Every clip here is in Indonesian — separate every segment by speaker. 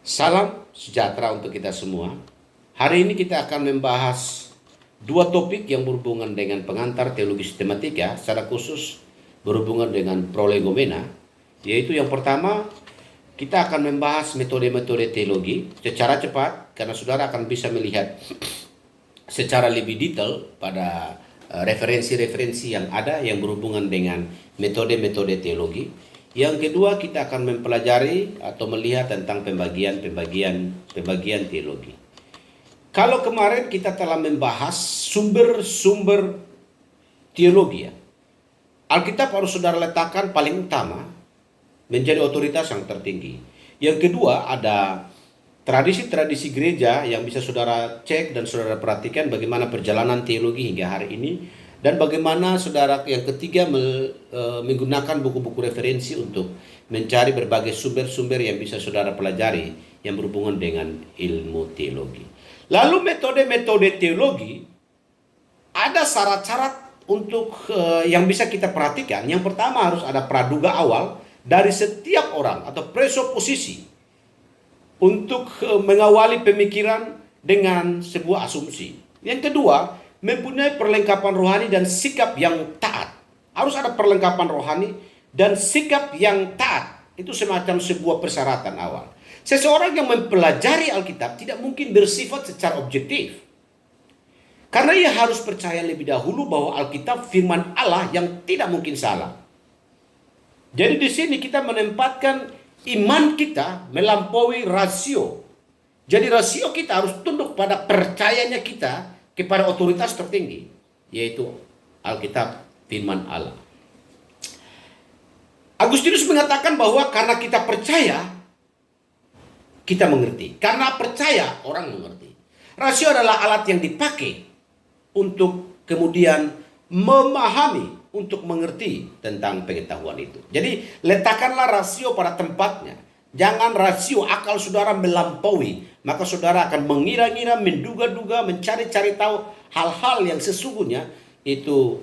Speaker 1: Salam sejahtera untuk kita semua. Hari ini kita akan membahas dua topik yang berhubungan dengan pengantar teologi sistematika, secara khusus berhubungan dengan prolegomena, yaitu yang pertama, kita akan membahas metode-metode teologi secara cepat, karena saudara akan bisa melihat secara lebih detail pada referensi-referensi yang ada yang berhubungan dengan metode-metode teologi. Yang kedua, kita akan mempelajari atau melihat tentang pembagian teologi. Kalau kemarin kita telah membahas sumber-sumber teologi, Alkitab harus saudara letakkan paling utama, menjadi otoritas yang tertinggi. Yang kedua, ada tradisi-tradisi gereja yang bisa saudara cek dan saudara perhatikan bagaimana perjalanan teologi hingga hari ini. Dan bagaimana saudara yang ketiga menggunakan buku-buku referensi untuk mencari berbagai sumber-sumber yang bisa saudara pelajari yang berhubungan dengan ilmu teologi. Lalu metode-metode teologi, ada syarat-syarat untuk yang bisa kita perhatikan. Yang pertama, harus ada praduga awal dari setiap orang atau presuposisi untuk mengawali pemikiran dengan sebuah asumsi. Yang kedua, mempunyai perlengkapan rohani dan sikap yang taat. Harus ada perlengkapan rohani dan sikap yang taat. Itu semacam sebuah persyaratan awal. Seseorang yang mempelajari Alkitab tidak mungkin bersifat secara objektif. Karena ia harus percaya lebih dahulu bahwa Alkitab firman Allah yang tidak mungkin salah. Jadi di sini kita menempatkan iman kita melampaui rasio. Jadi rasio kita harus tunduk pada percayanya kita kepada otoritas tertinggi, yaitu Alkitab firman Allah. Agustinus mengatakan bahwa karena kita percaya, kita mengerti. Karena percaya, orang mengerti. Rasio adalah alat yang dipakai untuk kemudian memahami, untuk mengerti tentang pengetahuan itu. Jadi letakkanlah rasio pada tempatnya. Jangan rasio akal saudara melampaui. Maka saudara akan mengira-ngira, menduga-duga, mencari-cari tahu hal-hal yang sesungguhnya itu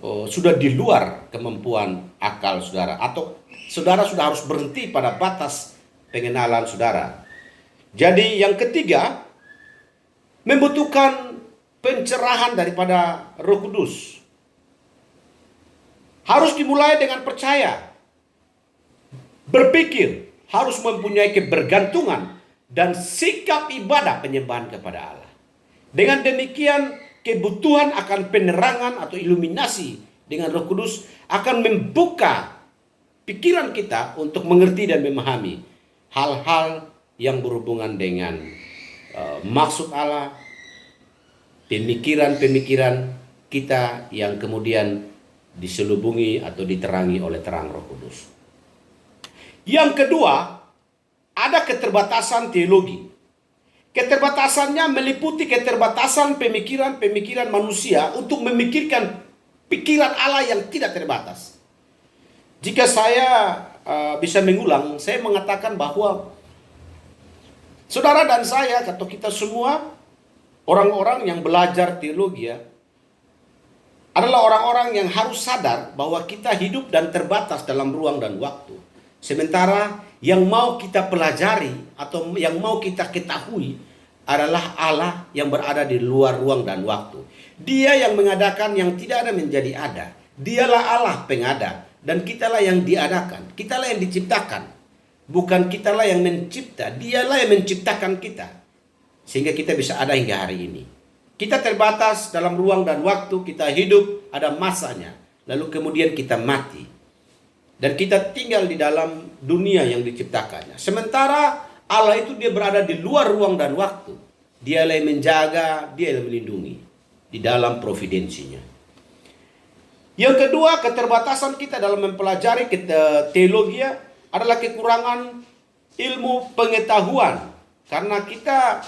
Speaker 1: sudah di luar kemampuan akal saudara. Atau saudara sudah harus berhenti pada batas pengenalan saudara. Jadi yang ketiga, membutuhkan pencerahan daripada Roh Kudus. Harus dimulai dengan percaya. Berpikir, harus mempunyai kebergantungan dan sikap ibadah penyembahan kepada Allah. Dengan demikian, kebutuhan akan penerangan atau iluminasi dengan Roh Kudus akan membuka pikiran kita untuk mengerti dan memahami hal-hal yang berhubungan dengan maksud Allah, pemikiran-pemikiran kita yang kemudian diselubungi atau diterangi oleh terang Roh Kudus. Yang kedua, ada keterbatasan teologi. Keterbatasannya meliputi keterbatasan pemikiran-pemikiran manusia untuk memikirkan pikiran Allah yang tidak terbatas. Jika saya bisa mengulang, saya mengatakan bahwa saudara dan saya, atau kita semua, orang-orang yang belajar teologi adalah orang-orang yang harus sadar bahwa kita hidup dan terbatas dalam ruang dan waktu. Sementara yang mau kita pelajari atau yang mau kita ketahui adalah Allah yang berada di luar ruang dan waktu. Dia yang mengadakan yang tidak ada menjadi ada. Dialah Allah pengada dan kitalah yang diadakan. Kitalah yang diciptakan. Bukan kitalah yang mencipta, dialah yang menciptakan kita. Sehingga kita bisa ada hingga hari ini. Kita terbatas dalam ruang dan waktu, kita hidup, ada masanya. Lalu kemudian kita mati. Dan kita tinggal di dalam dunia yang diciptakannya. Sementara Allah itu dia berada di luar ruang dan waktu. Dialah yang menjaga, dia yang melindungi. Di dalam providensinya. Yang kedua, keterbatasan kita dalam mempelajari teologi adalah kekurangan ilmu pengetahuan. Karena kita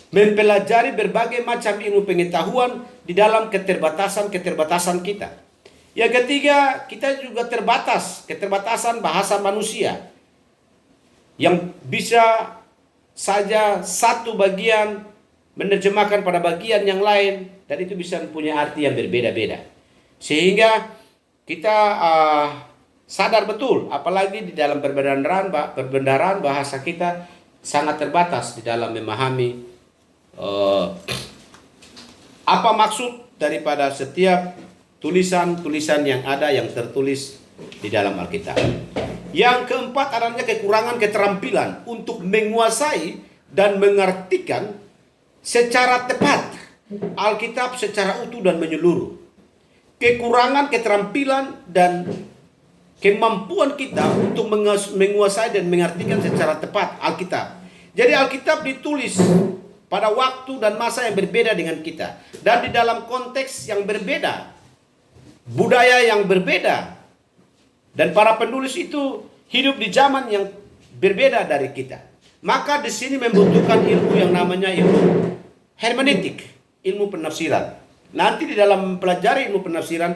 Speaker 1: mempelajari berbagai macam ilmu pengetahuan di dalam keterbatasan kita. Yang ketiga, kita juga keterbatasan bahasa manusia. Yang bisa saja satu bagian menerjemahkan pada bagian yang lain, dan itu bisa mempunyai arti yang berbeda-beda. Sehingga kita sadar betul, apalagi di dalam perbendaharaan bahasa kita sangat terbatas di dalam memahami apa maksud daripada setiap tulisan-tulisan yang ada yang tertulis di dalam Alkitab. Yang keempat adanya kekurangan keterampilan untuk menguasai dan mengartikan secara tepat Alkitab secara utuh dan menyeluruh. Kekurangan keterampilan dan kemampuan kita untuk menguasai dan mengartikan secara tepat Alkitab. Jadi Alkitab ditulis pada waktu dan masa yang berbeda dengan kita. Dan di dalam konteks yang berbeda. Budaya yang berbeda. Dan para penulis itu hidup di zaman yang berbeda dari kita. Maka di sini membutuhkan ilmu yang namanya ilmu hermeneutik, ilmu penafsiran. Nanti di dalam mempelajari ilmu penafsiran,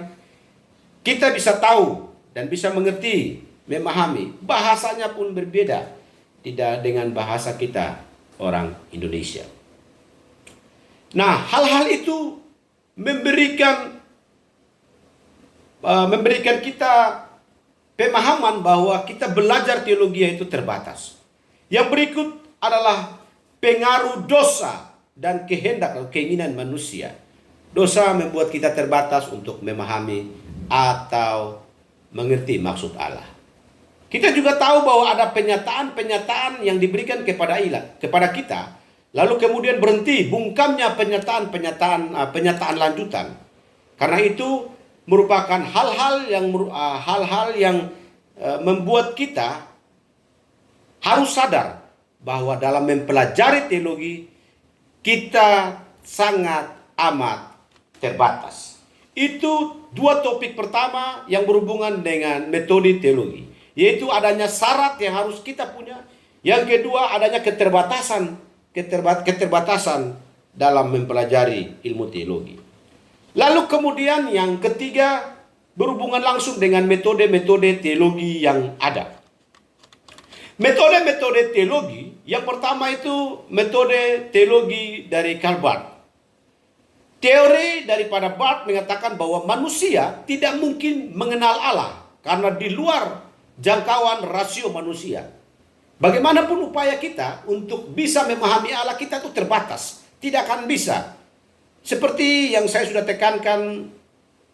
Speaker 1: kita bisa tahu dan bisa mengerti, memahami. Bahasanya pun berbeda tidak dengan bahasa kita orang Indonesia. Nah, hal-hal itu memberikan kita pemahaman bahwa kita belajar teologi itu terbatas. Yang berikut adalah pengaruh dosa dan kehendak atau keinginan manusia. Dosa membuat kita terbatas untuk memahami atau mengerti maksud Allah. Kita juga tahu bahwa ada penyataan-penyataan yang diberikan kepada kita, lalu kemudian berhenti, bungkamnya penyataan lanjutan. Karena itu merupakan hal-hal yang membuat kita harus sadar bahwa dalam mempelajari teologi kita sangat amat terbatas. Itu dua topik pertama yang berhubungan dengan metode teologi, yaitu adanya syarat yang harus kita punya. Yang kedua adanya keterbatasan dalam mempelajari ilmu teologi. Lalu kemudian yang ketiga berhubungan langsung dengan metode-metode teologi yang ada. Metode-metode teologi, yang pertama itu metode teologi dari Karl Barth. Teori daripada Barth mengatakan bahwa manusia tidak mungkin mengenal Allah karena di luar jangkauan rasio manusia. Bagaimanapun upaya kita untuk bisa memahami Allah, kita itu terbatas, tidak akan bisa. Seperti yang saya sudah tekankan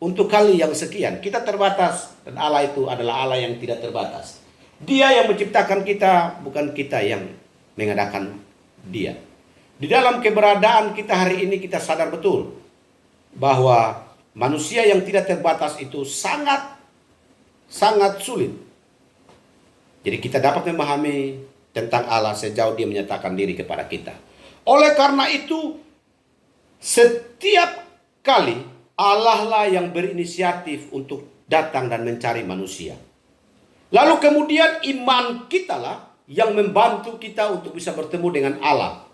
Speaker 1: untuk kali yang sekian, kita terbatas dan Allah itu adalah Allah yang tidak terbatas. Dia yang menciptakan kita, bukan kita yang mengadakan dia. Di dalam keberadaan kita hari ini kita sadar betul bahwa manusia yang tidak terbatas itu sangat sulit. Jadi kita dapat memahami tentang Allah sejauh dia menyatakan diri kepada kita. Oleh karena itu, setiap kali Allah lah yang berinisiatif untuk datang dan mencari manusia. Lalu kemudian iman kita lah yang membantu kita untuk bisa bertemu dengan Allah.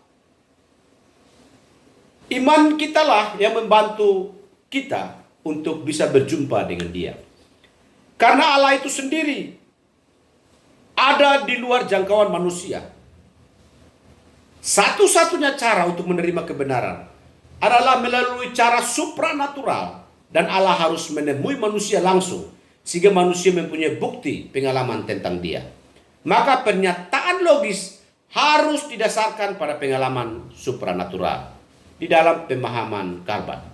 Speaker 1: Iman kita lah yang membantu kita untuk bisa berjumpa dengan Dia. Karena Allah itu sendiri ada di luar jangkauan manusia. Satu-satunya cara untuk menerima kebenaran adalah melalui cara supranatural, dan Allah harus menemui manusia langsung sehingga manusia mempunyai bukti pengalaman tentang Dia. Maka pernyataan logis harus didasarkan pada pengalaman supranatural di dalam pemahaman Karl Barth.